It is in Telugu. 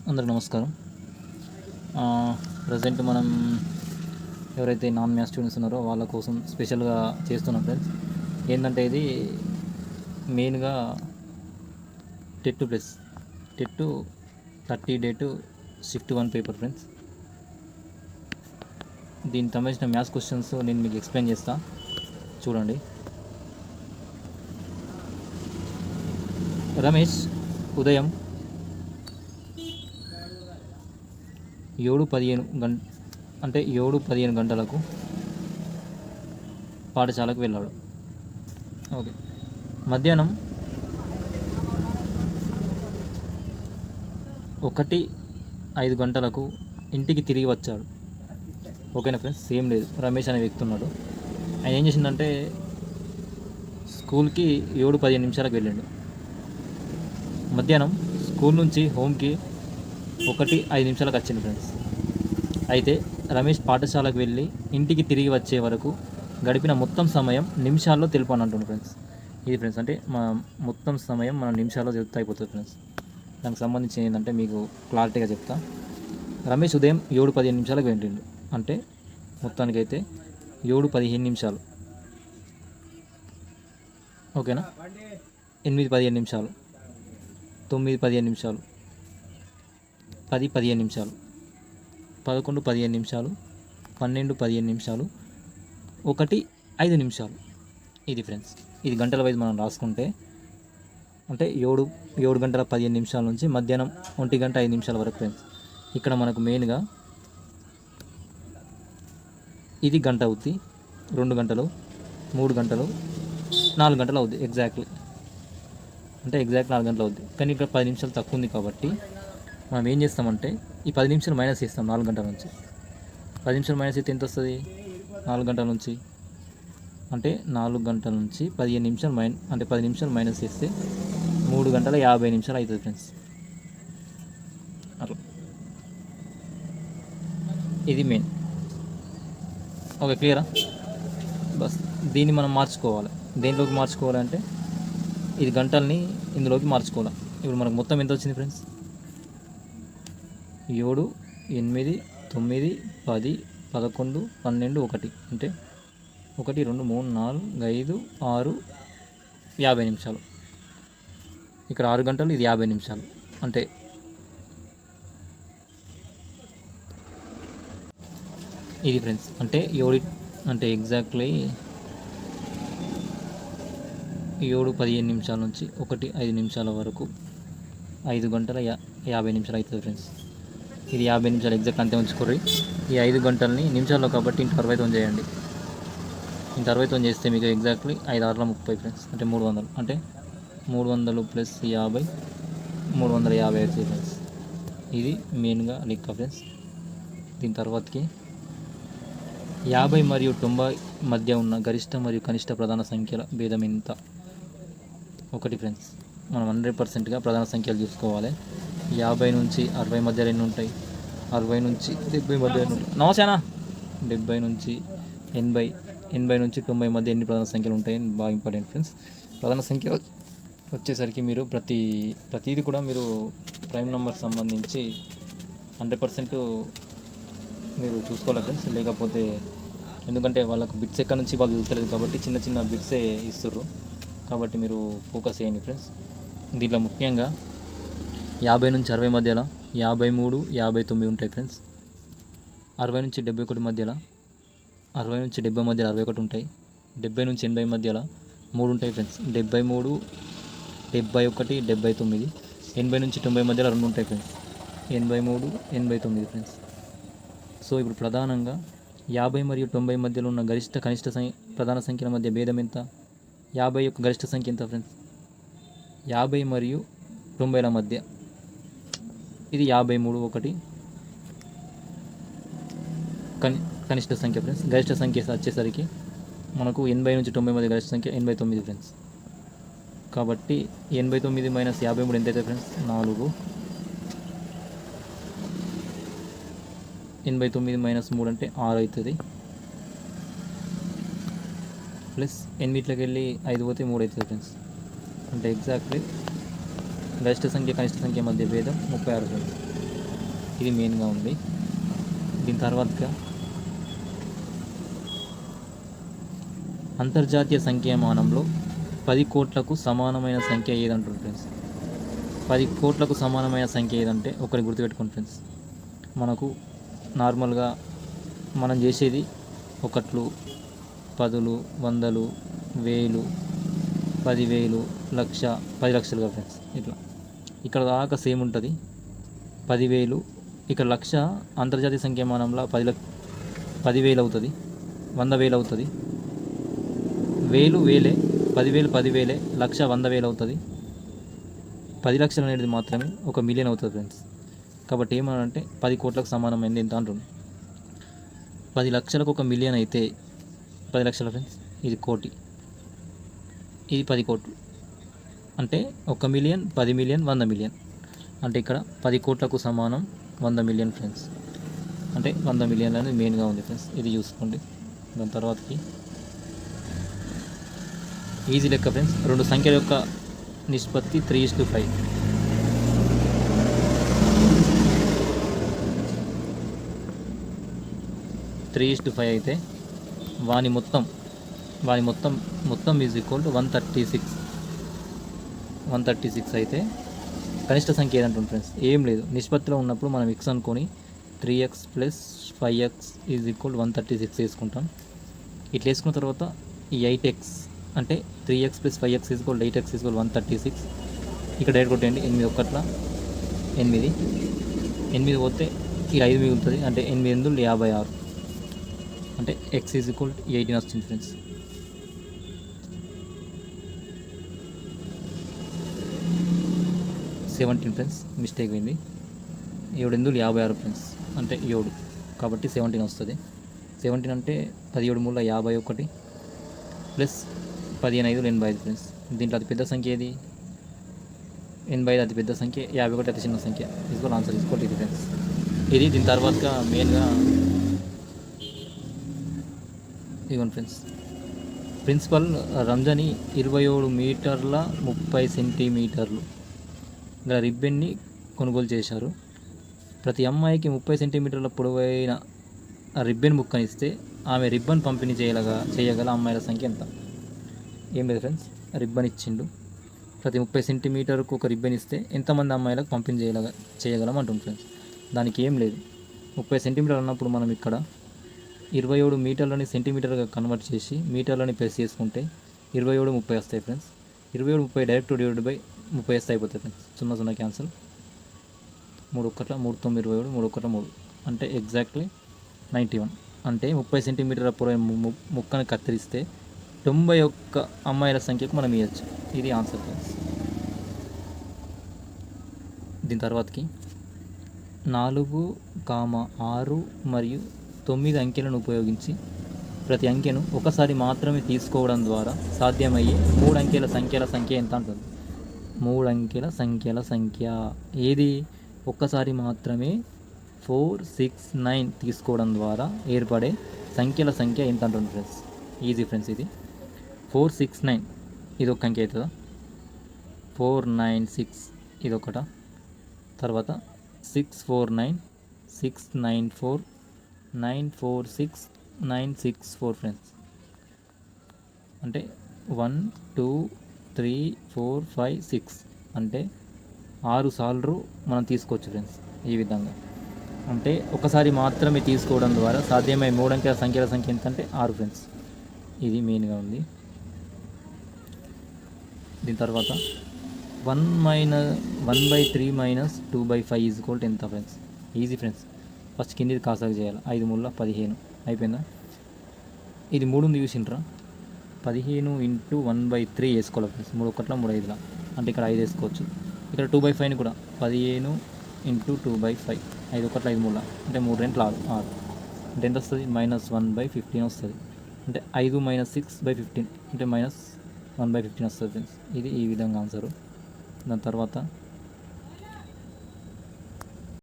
అందరికి నమస్కారం. ప్రజెంట్ మనం ఎవరైతే నాన్ మ్యాథ్స్ స్టూడెంట్స్ ఉన్నారో వాళ్ళ కోసం స్పెషల్గా చేస్తున్నాం ఫ్రెండ్స్. ఏంటంటే ఇది మెయిన్గా TET plus TET 30 date shift 1 paper friends. దీనికి సంబంధించిన మ్యాథ్స్ క్వశ్చన్స్ నేను మీకు ఎక్స్ప్లెయిన్ చేస్తా, చూడండి. రమేష్ ఉదయం 7:15 గంటలకు పాఠశాలకు వెళ్ళాడు. ఓకే. మధ్యాహ్నం 1:05 గంటలకు ఇంటికి తిరిగి వచ్చాడు. ఓకేనా ఫ్రెండ్స్? సేమ్ లేదు, రమేష్ అనే వ్యక్తి ఉన్నాడు. ఆయన ఏం చేసిందంటే స్కూల్కి 7:15 వెళ్ళాడు. మధ్యాహ్నం స్కూల్ నుంచి హోమ్కి 1:05 వచ్చింది ఫ్రెండ్స్. అయితే రమేష్ పాఠశాలకు వెళ్ళి ఇంటికి తిరిగి వచ్చే వరకు గడిపిన మొత్తం సమయం నిమిషాల్లో తెలుపని అంటున్నాడు ఫ్రెండ్స్. ఇది ఫ్రెండ్స్ అంటే మొత్తం సమయం మన నిమిషాల్లో చెప్తే అయిపోతుంది ఫ్రెండ్స్. దానికి సంబంధించి ఏంటంటే మీకు క్లారిటీగా చెప్తా. రమేష్ ఉదయం 7:15 వెళ్ళిండు అంటే మొత్తానికైతే 7:15, ఓకేనా. 8:15, 9:15, 10:15, 11:15, 12:15, 1:05. ఇది ఫ్రెండ్స్, ఇది గంటల వైజ్ మనం రాసుకుంటే అంటే 7:15 నుంచి మధ్యాహ్నం 1:05 వరకు ఫ్రెండ్స్. ఇక్కడ మనకు మెయిన్గా ఇది గంట అవుద్ది, 2 గంటలు, 3 గంటలు, 4 గంటలు అవుద్ది ఎగ్జాక్ట్లీ. అంటే ఎగ్జాక్ట్ 4 గంటలు అవుద్ది. కానీ ఇక్కడ 10 నిమిషాలు తక్కువ ఉంది కాబట్టి మనం ఏం చేస్తామంటే ఈ 10 నిమిషాలు మైనస్ చేస్తాం 4 గంటల నుంచి. 10 నిమిషాలు మైనస్ అయితే ఎంత వస్తుంది? 4 గంటల నుంచి అంటే 4 గంటల నుంచి 15 నిమిషాలు అంటే 10 నిమిషాలు మైనస్ చేస్తే 3:50 అవుతుంది ఫ్రెండ్స్. అట్లా ఇది మెయిన్. ఓకే, క్లియరా? బస్ దీన్ని మనం మార్చుకోవాలి. దేంట్లోకి మార్చుకోవాలంటే ఇది గంటల్ని ఇందులోకి మార్చుకోవాలి. ఇప్పుడు మనకు మొత్తం ఎంత వచ్చింది ఫ్రెండ్స్? 7, 8, 9, 10, 11, 12, 1 అంటే 1, 2, 3, 4, 5, 6, 50 నిమిషాలు. ఇక్కడ 6 గంటలు, ఇది 50 నిమిషాలు. అంటే ఇది ఫ్రెండ్స్ అంటే అంటే ఎగ్జాక్ట్లీ 7:15 నుంచి 1:05 వరకు 5 గంటల 50 నిమిషాలు అవుతుంది ఫ్రెండ్స్. ఇది 50 నిమిషాలు ఎగ్జాక్ట్ అంతే ఉంచుకోర్రి. ఈ 5 గంటలని నిమిషాల్లో కాబట్టి ఇంటి 60 చేయండి. ఇంటి 60 చేస్తే మీకు ఎగ్జాక్ట్లీ 5 6 30 ఫ్రెండ్స్. అంటే 300, అంటే 300 + 50, 350 అవుతుంది ఫ్రెండ్స్. ఇది మెయిన్గా లెక్క ఫ్రెండ్స్. దీని తర్వాతకి 50 మరియు 90 మధ్య ఉన్న గరిష్ట మరియు కనిష్ట ప్రధాన సంఖ్యల భేదం ఎంత? 1 ఫ్రెండ్స్. మనం 100%గా ప్రధాన సంఖ్యలు చూసుకోవాలి. 50 నుంచి 60 మధ్య ఎన్ని ఉంటాయి? 60 నుంచి 70 మధ్య ఎన్ని ఉంటాయి? నమస్తేనా. 70 నుంచి 80, 80 నుంచి 90 మధ్య ఎన్ని ప్రధాన సంఖ్యలు ఉంటాయి? బాగా ఇంపార్టెంట్ ఫ్రెండ్స్. ప్రధాన సంఖ్య వచ్చేసరికి మీరు ప్రతిదీ కూడా మీరు ప్రైమ్ నెంబర్ సంబంధించి 100% మీరు చూసుకోవాలి ఫ్రెండ్స్. లేకపోతే ఎందుకంటే వాళ్ళకు బిట్స్ ఎక్కడి నుంచి వాళ్ళు చూస్తలేదు కాబట్టి చిన్న చిన్న బిట్సే ఇస్తుర్రు. కాబట్టి మీరు ఫోకస్ చేయండి ఫ్రెండ్స్. దీంట్లో ముఖ్యంగా 50 నుంచి 60 మధ్యలో 53, 59 ఉంటాయి ఫ్రెండ్స్. 60 నుంచి 71 మధ్యలో 60 నుంచి 70 మధ్యలో 61 ఉంటాయి. 70 నుంచి 80 మధ్యలో 3 ఉంటాయి ఫ్రెండ్స్. 73, 71, 79. 80 నుంచి 90 మధ్యలో 2 ఉంటాయి ఫ్రెండ్స్. 83, 89 ఫ్రెండ్స్. సో ఇప్పుడు ప్రధానంగా 50 మరియు 90 మధ్యలో ఉన్న గరిష్ట కనిష్ట ప్రధాన సంఖ్యల మధ్య భేదం ఎంత? 50 యొక్క గరిష్ట సంఖ్య ఎంత ఫ్రెండ్స్? 50 మరియు 90ల మధ్య ఇది 53, 1 కనిష్ట సంఖ్య ఫ్రెండ్స్. గరిష్ట సంఖ్య వచ్చేసరికి మనకు 80 నుంచి 90 మధ్య గరిష్ట సంఖ్య 89 ఫ్రెండ్స్. కాబట్టి 89 - 53 ఎంత అవుతుంది ఫ్రెండ్స్? 4. 89 - 3 అంటే 6 అవుతుంది. ప్లస్ 8 వెళ్ళి 5 పోతే 3 అవుతుంది ఫ్రెండ్స్. అంటే ఎగ్జాక్ట్లీ గరిష్ట సంఖ్య కనిష్ట సంఖ్య మధ్య భేదం 36 ఫ్రెండ్స్. ఇది మెయిన్గా ఉంది. దీని తర్వాతగా అంతర్జాతీయ సంఖ్యామానంలో 10 కోట్లకు సమానమైన సంఖ్య ఏదంటారు ఫ్రెండ్స్? 10 కోట్లకు సమానమైన సంఖ్య ఏదంటే ఒకటి గుర్తుపెట్టుకోండి ఫ్రెండ్స్. మనకు నార్మల్గా మనం చేసేది ఒకట్లు, పదులు, వందలు, వేలు, 10,000, లక్ష, 10 లక్షలుగా ఫ్రెండ్స్. ఇట్లా ఇక్కడ దాకా సేమ్ ఉంటుంది. 10,000 ఇక్కడ లక్ష అంతర్జాతీయ సంఖ్యామానంలో 10,000 అవుతుంది, 100,000 అవుతుంది, వేలు వేలే, 10,000 10,000, లక్ష 100,000 అవుతుంది. 10 లక్షలు అనేది మాత్రమే 1 మిలియన్ అవుతుంది ఫ్రెండ్స్. కాబట్టి ఏమనంటే 10 కోట్లకు సమానమైంది ఎంత అంటుంది. 10 లక్షలకు 1 మిలియన్ అయితే 10 లక్షల ఫ్రెండ్స్, ఇది కోటి, ఇది 10 కోట్లు. అంటే 1 మిలియన్, 10 మిలియన్, 100 మిలియన్. అంటే ఇక్కడ 10 కోట్లకు సమానం 100 మిలియన్ ఫ్రెండ్స్. అంటే 100 మిలియన్ అనేది మెయిన్గా ఉంది ఫ్రెండ్స్. ఇది చూసుకోండి. దాని తర్వాతకి ఈజీ లెక్క ఫ్రెండ్స్. 2 సంఖ్యల యొక్క నిష్పత్తి 3:5. 3:5 అయితే వాని మొత్తం ఈజ్ ఈక్వల్ టు 136. 136 అయితే కనిష్ట సంఖ్య ఏదంటుంది ఫ్రెండ్స్? ఏం లేదు, నిష్పత్తిలో ఉన్నప్పుడు మనం x అనుకొని 3x + 5x ఈజ్ ఈక్వల్ 136 వేసుకుంటాం. ఇట్లా వేసుకున్న తర్వాత ఈ 8x అంటే 3x + 5x is equal 8x is equal 136. ఇక్కడ డైరెక్ట్ కొట్టండి. 8 ఒకట్ల 8 పోతే ఈ 5 మిగులుతుంది. అంటే 8 × 56. అంటే x ఈజ్ ఈక్వల్ 18 వస్తుంది ఫ్రెండ్స్. 17 ఫ్రెండ్స్, మిస్టేక్ అయింది. 7 × 56 ఫ్రెండ్స్, అంటే 7. కాబట్టి 17 వస్తుంది. 17 అంటే 17 × 51 ప్లస్ 15 × 5 85 ఫ్రెండ్స్. దీంట్లో అతి పెద్ద సంఖ్య ఏది? 85 అతి పెద్ద సంఖ్య, 51 అతి చిన్న సంఖ్య. తీసుకోవాలి, ఆన్సర్ తీసుకోవాలి ఇది ఫ్రెండ్స్. ఇది దీని తర్వాత మెయిన్గా ఇదిగోండి ఫ్రెండ్స్. ప్రిన్సిపల్ రంజని 27 మీటర్ల 30 సెంటీమీటర్లు గల రిబ్బన్ని కొనుగోలు చేశారు. ప్రతి అమ్మాయికి 30 సెంటీమీటర్ల పొడవైన రిబ్బన్ ముక్కనిస్తే ఆమె రిబ్బన్ పంపిణీ చేయగల అమ్మాయిల సంఖ్య ఎంత? ఏం లేదు ఫ్రెండ్స్, రిబ్బన్ ఇచ్చిండు. ప్రతి 30 సెంటీమీటర్కు ఒక రిబ్బన్ ఇస్తే ఎంతమంది అమ్మాయిలకు పంపిణీ చేయగలం అంటుంది ఫ్రెండ్స్. దానికి ఏం లేదు, 30 సెంటీమీటర్లు అన్నప్పుడు మనం ఇక్కడ 27 మీటర్లని సెంటీమీటర్గా కన్వర్ట్ చేసి మీటర్లని ప్లస్ చేసుకుంటే 27 30 వస్తాయి ఫ్రెండ్స్. 27 30 డైరెక్ట్ డివైడెడ్ బై 30 వేస్తే అయిపోతాయి ఫ్రెండ్స్. 0 0 క్యాన్సల్. 3 1 3 9 27, 3 1 3 అంటే ఎగ్జాక్ట్లీ 91. అంటే 30 సెంటీమీటర్ల పొడవు ముక్కను కత్తిరిస్తే 91 అమ్మాయిల సంఖ్యకు మనం ఇవ్వచ్చు. ఇది ఆన్సర్ ఫ్రెండ్స్. దీని తర్వాతకి 4, 6 మరియు 9 అంకెలను ఉపయోగించి ప్రతి అంకెను ఒకసారి మాత్రమే తీసుకోవడం ద్వారా సాధ్యమయ్యే 3 అంకెల సంఖ్యల సంఖ్య ఎంత అంటుంది? 3 అంకెల సంఖ్యల సంఖ్య ఏది? ఒక్కసారి మాత్రమే 4, 6, 9 తీసుకోవడం ద్వారా ఏర్పడే సంఖ్యల సంఖ్య ఎంత అంటుంది ఫ్రెండ్స్? Easy friends. ఇది 4, 6, 9 ఇది ఒక అంకె అవుతుందా? 4, 9, 6 ఇది ఒకట. తర్వాత 6, 4, 9, 6, 9, 4, 9, 4, 6, 9, 6, 4 ఫ్రెండ్స్. అంటే 1, 2, 3, 4, 5, 6 అంటే 6 సార్లు మనం తీసుకోవచ్చు ఫ్రెండ్స్. ఈ విధంగా అంటే ఒకసారి మాత్రమే తీసుకోవడం ద్వారా సాధ్యమయ్యే 3 అంకెల సంఖ్యల సంఖ్య ఎంత అంటే 6 ఫ్రెండ్స్. ఇది మెయిన్గా ఉంది. దీని తర్వాత 1/3 - 2/5 ఈజ్ ఈక్వల్ టు ఎంత ఫ్రెండ్స్? Easy friends. ఫస్ట్ కిందిది కాసాగు చేయాలి. 5 3 15 అయిపోయిందా? ఇది 3 ఉంది చూసిండ్రా? 15 × 1/3 వేసుకోవాలి ఫ్రెండ్స్. 3 1 3 5 అంటే ఇక్కడ 5 వేసుకోవచ్చు. ఇక్కడ 2/5ని కూడా 15 × 2/5 5 1 5 3 అంటే 3 2 6 అంటే ఎంత వస్తుంది? -1/15 వస్తుంది. అంటే 5 - 6/15 అంటే -1/15 వస్తుంది ఫ్రెండ్స్. ఇది ఈ విధంగా ఆన్సరు. దాని తర్వాత